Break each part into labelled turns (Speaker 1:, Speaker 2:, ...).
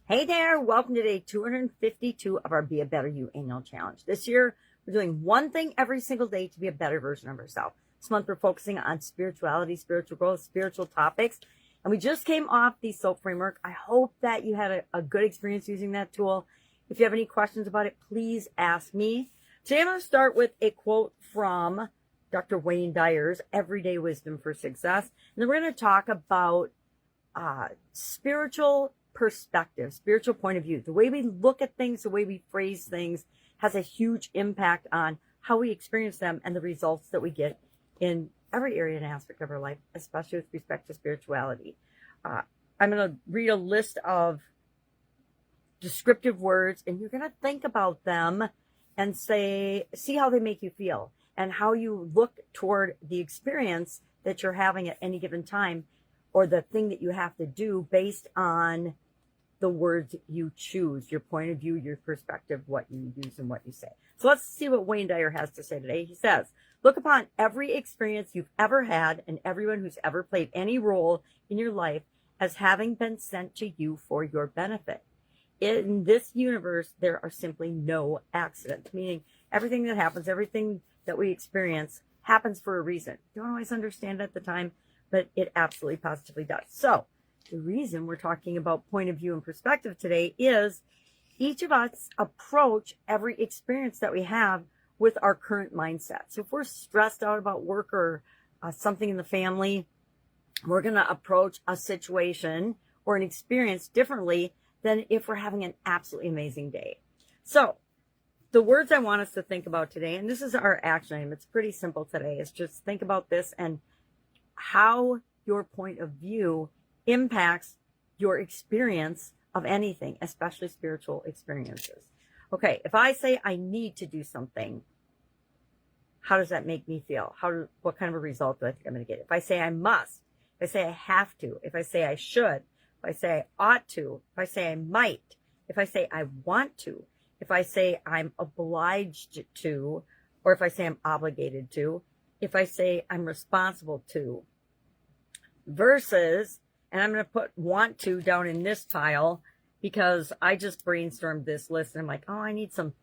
Speaker 1: Hey there, welcome to day 252 of our Be a Better You annual challenge. This year, we're doing one thing every single day to be a better version of ourselves. This month, we're focusing on spirituality, spiritual growth, spiritual topics. And we just came off the SOAP framework. I hope that you had a good experience using that tool. If you have any questions about it, please ask me. Today, I'm going to start with a quote from Dr. Wayne Dyer's Everyday Wisdom for Success. And then we're going to talk about spiritual perspective, spiritual point of view. The way we look at things, the way we phrase things has a huge impact on how we experience them and the results that we get in every area and aspect of our life, especially with respect to spirituality. I'm going to read a list of descriptive words, and you're going to think about them and see how they make you feel and how you look toward the experience that you're having at any given time, or the thing that you have to do based on the words you choose, your point of view, your perspective, what you use and what you say. So let's see what Wayne Dyer has to say today. He says, look upon every experience you've ever had and everyone who's ever played any role in your life as having been sent to you for your benefit. In this universe, there are simply no accidents, meaning everything that happens, everything that we experience happens for a reason. Don't always understand at the time, but it absolutely positively does. So the reason we're talking about point of view and perspective today is each of us approach every experience that we have with our current mindset. So if we're stressed out about work or something in the family, we're going to approach a situation or an experience differently than if we're having an absolutely amazing day. So the words I want us to think about today, and this is our action item, it's pretty simple today, is just think about this and how your point of view impacts your experience of anything, especially spiritual experiences. Okay, if I say I need to do something, how does that make me feel? What kind of a result do I think I'm going to get? If I say I must, if I say I have to, if I say I should, if I say I ought to, if I say I might, if I say I want to, if I say I'm obliged to, or if I say I'm obligated to, if I say I'm responsible to, versus, and I'm going to put want to down in this tile because I just brainstormed this list and I'm like, oh, I need some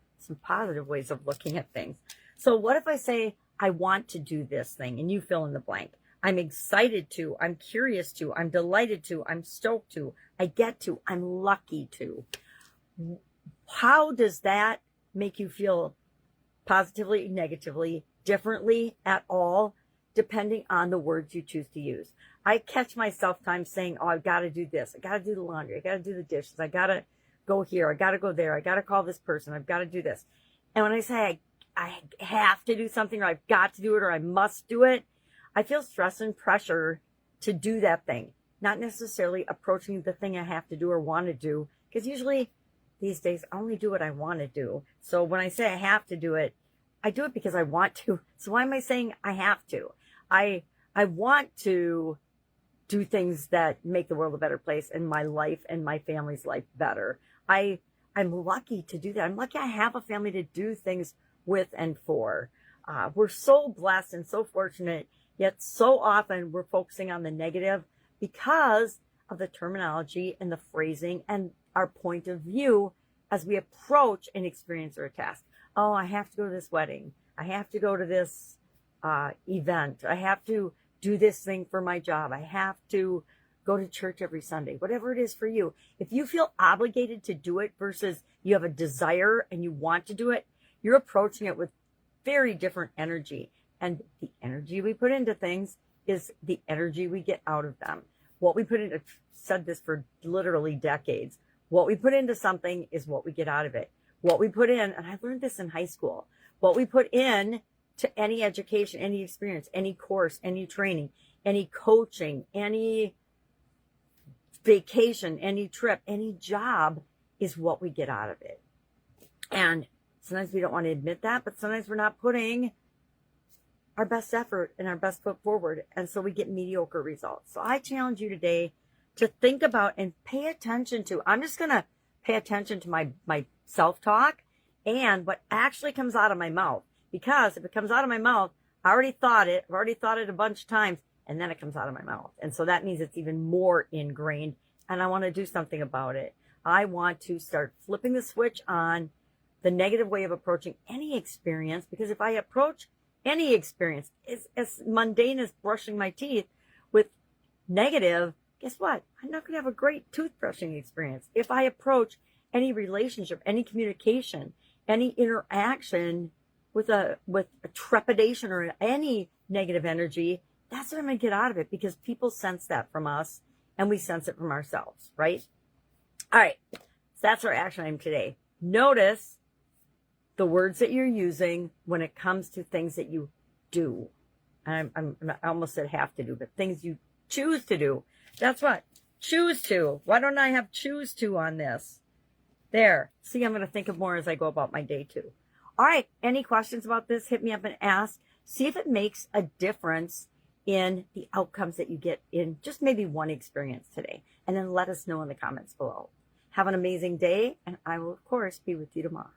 Speaker 1: positive ways of looking at things. So what if I say I want to do this thing and you fill in the blank? I'm excited to, I'm curious to, I'm delighted to, I'm stoked to, I get to, I'm lucky to. How does that make you feel positively, negatively, differently at all, depending on the words you choose to use? I catch myself times saying, oh, I've got to do this. I got to do the laundry. I got to do the dishes. I got to go here. I got to go there. I got to call this person. I've got to do this. And when I say I have to do something, or I've got to do it, or I must do it, I feel stress and pressure to do that thing, not necessarily approaching the thing I have to do or want to do, because usually these days I only do what I want to do. So when I say I have to do it, I do it because I want to. So why am I saying I have to? I want to do things that make the world a better place and my life and my family's life better. I'm lucky to do that. I'm lucky I have a family to do things with and for. We're so blessed and so fortunate, yet so often we're focusing on the negative because of the terminology and the phrasing and our point of view as we approach an experience or a task. Oh, I have to go to this wedding. I have to go to this event. I have to do this thing for my job. I have to go to church every Sunday, whatever it is for you. If you feel obligated to do it versus you have a desire and you want to do it, you're approaching it with very different energy. And the energy we put into things is the energy we get out of them. What we put into, I've said this for literally decades, what we put into something is what we get out of it. What we put in, and I learned this in high school, what we put in to any education, any experience, any course, any training, any coaching, any vacation, any trip, any job is what we get out of it. And sometimes we don't want to admit that, but sometimes we're not putting our best effort and our best foot forward. And so we get mediocre results. So I challenge you today to think about and pay attention to, I'm just going to pay attention to my self-talk and what actually comes out of my mouth. Because if it comes out of my mouth, I already thought it. I've already thought it a bunch of times, and then it comes out of my mouth. And so that means it's even more ingrained, and I want to do something about it. I want to start flipping the switch on the negative way of approaching any experience, because if I approach any experience as mundane as brushing my teeth with negative, guess what? I'm not going to have a great toothbrushing experience. If I approach any relationship, any communication, any interaction with a trepidation or any negative energy, that's what I'm going to get out of it, because people sense that from us and we sense it from ourselves, right? All right. So that's our action item today. Notice the words that you're using when it comes to things that you do. I almost said have to do, but things you choose to do. That's what. Choose to. Why don't I have choose to on this? There. See, I'm going to think of more as I go about my day too. All right. Any questions about this? Hit me up and ask. See if it makes a difference in the outcomes that you get in just maybe one experience today. And then let us know in the comments below. Have an amazing day, and I will, of course, be with you tomorrow.